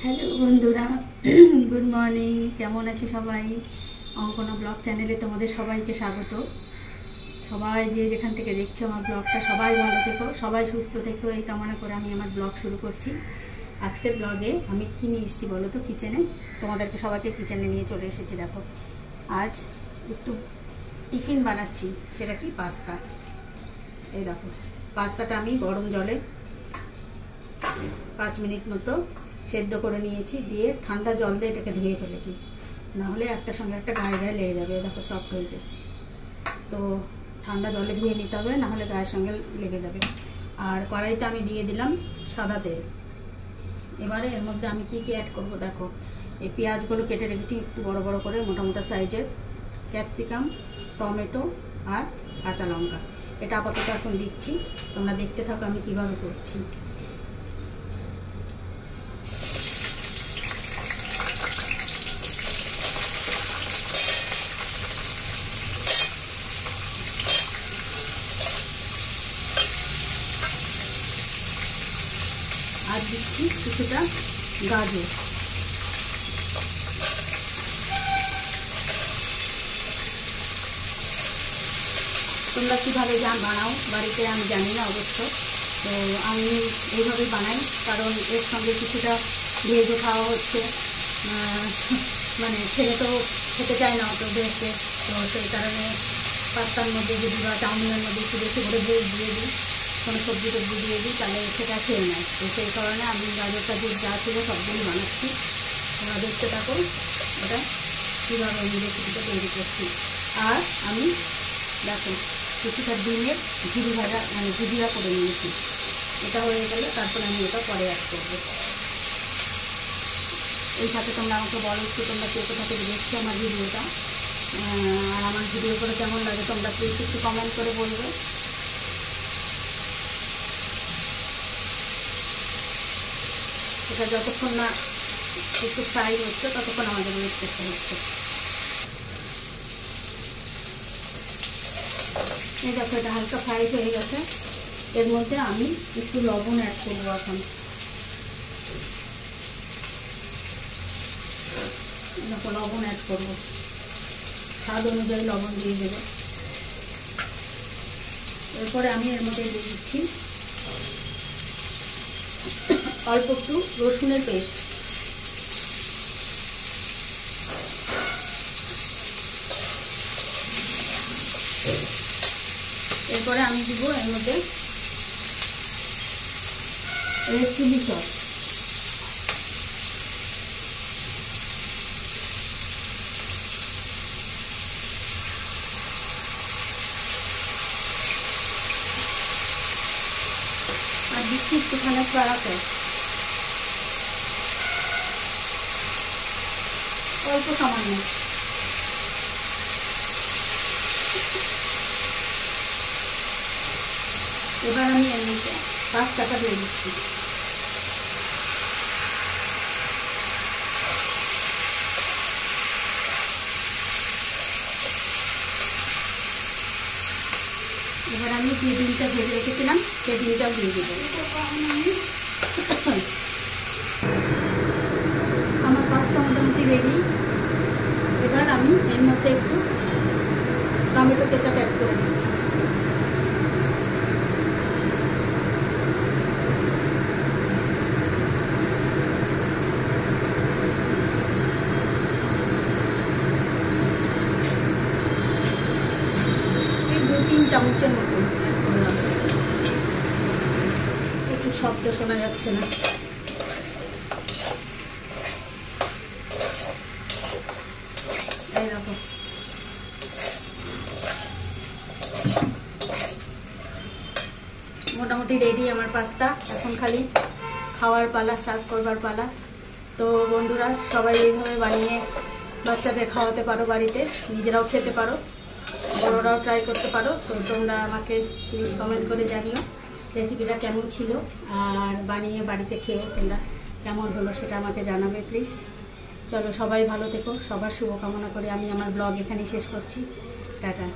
Hello বন্ধুরা, good morning. কেমন আছে সবাই? অঙ্কনা ব্লগ চ্যানেলে তোমাদের সবাইকে স্বাগত। সবাই যে যেখান থেকে দেখছো আমার ব্লগটা, সবাই ভালো থেকো, সবাই সুস্থ থেকো, এই কামনা করে আমি আমার ব্লগ শুরু করছি। আজকের ব্লগে আমি কী নিয়ে এসেছি বলো তো? কিচেনে তোমাদেরকে সবাইকে কিচেনে নিয়ে চলে এসেছি। দেখো, আজ একটু টিফিন বানাচ্ছি। সেটা কি? পাস্তা। এই দেখো, পাস্তাটা আমি গরম জলে 5 মিনিট মতো সেদ্ধ করে নিয়েছি, দিয়ে ঠান্ডা জল দিয়ে এটাকে ধুয়ে ফেলেছি, নাহলে একটার সঙ্গে একটা গায়ে গায়ে লেগে যাবে। দেখো সফট হয়েছে, তো ঠান্ডা জলে ধুয়ে নিতে হবে, নাহলে গায়ের সঙ্গে লেগে যাবে। আর কড়াইতে আমি দিয়ে দিলাম সাদা তেল। এবারে এর মধ্যে আমি কি কি অ্যাড করব দেখো। এই পেঁয়াজগুলো কেটে রেখেছি একটু বড় বড় করে, মোটা মোটা সাইজের, ক্যাপসিকাম, টমেটো আর কাঁচা লঙ্কা। এটা আপাতত এখন দিচ্ছি, তোমরা দেখতে থাকো আমি কিভাবে করছি। আর দিচ্ছি কিছুটা গাজর। তোমরা কীভাবে বানাও বাড়িতে আমি জানি না অবশ্য, তো আমি এইভাবে বানাই, কারণ এর সঙ্গে কিছুটা ভেজও খাওয়া হচ্ছে। মানে ছেলে তো খেতে চায় না অত ভেজে, তো সেই কারণে পাস্তার মধ্যে যদি বা চাউমিনের মধ্যে একটু বেশি করে ভেজ দিয়ে দিই, কোনো সবজি টবজি দিয়ে দিই, তাহলে সেটা খেয়ে নেয়। তো সেই কারণে আমি গাজরটা যে যা ছিল সবগুলো বানাচ্ছি। তোমরা দেখতে থাকো এটা কীভাবে আমি রেসিপিটা তৈরি করছি। আর আমি দেখো কিছুটা ডিমের ঝুড়ি ভাজা, মানে ঝুড়িয়া করে নিয়েছি। এটা হয়ে গেলে তারপরে আমি এটা পরে অ্যাড করবো। এই সাথে তোমরা আমাকে বলো একটু, তোমরা কে কোথা থেকে দেখছো আমার ভিডিওটা, আর আমার ভিডিও করে কেমন লাগে তোমরা প্লিজ একটু কমেন্ট করে বলবে। এটা যতক্ষণ না একটু ফ্রাই হচ্ছে ততক্ষণ আমাদের ওয়েট করতে হচ্ছে। এই দেখো এটা হালকা ফ্রাই হয়ে গেছে। এর মধ্যে আমি একটু লবণ অ্যাড করবো এখন। দেখো লবণ অ্যাড করবো, স্বাদ অনুযায়ী লবণ দিয়ে দেবো। এরপরে আমি এর মধ্যে দিয়ে দিচ্ছি অল্প একটু রসুনের পেস্ট। এরপরে আমি দিব এর মধ্যে রেড চিলি সস। আর দিচ্ছি একটুখানি সয়া সস, অল্প সামান্য। এবার আমি এর মধ্যে পাস্তাটা দিয়ে দিচ্ছি। এবার আমি যে ডিমটা ভেজে রেখেছিলাম সেই ডিমটাও দিয়ে দেবো। আমার পাস্তা মোটামুটি রেডি। এবার আমি এর মধ্যে একটু টমেটো কেচাপ অ্যাড করে দিচ্ছি। এই 2-3 চামচের মতো করলাম। একটু শব্দ শোনা যাচ্ছে না। এইরকম মোটামুটি রেডি আমার পাস্তা। এখন খালি খাওয়ার পালা, সার্ভ করবার পালা। তো বন্ধুরা সবাই এইভাবে বানিয়ে বাচ্চাদের খাওয়াতে পারো, বাড়িতে নিজেরাও খেতে পারো, বড়রাও ট্রাই করতে পারো। তো তোমরা আমাকে প্লিজ কমেন্ট করে জানিও রেসিপিটা কেমন ছিল, আর বানিয়ে বাড়িতে খেয়েও তোমরা কেমন হলো সেটা আমাকে জানাবে প্লিজ। চলো সবাই ভালো থেকো, সবার শুভকামনা করে আমি আমার ব্লগ এখানেই শেষ করছি। টাটা।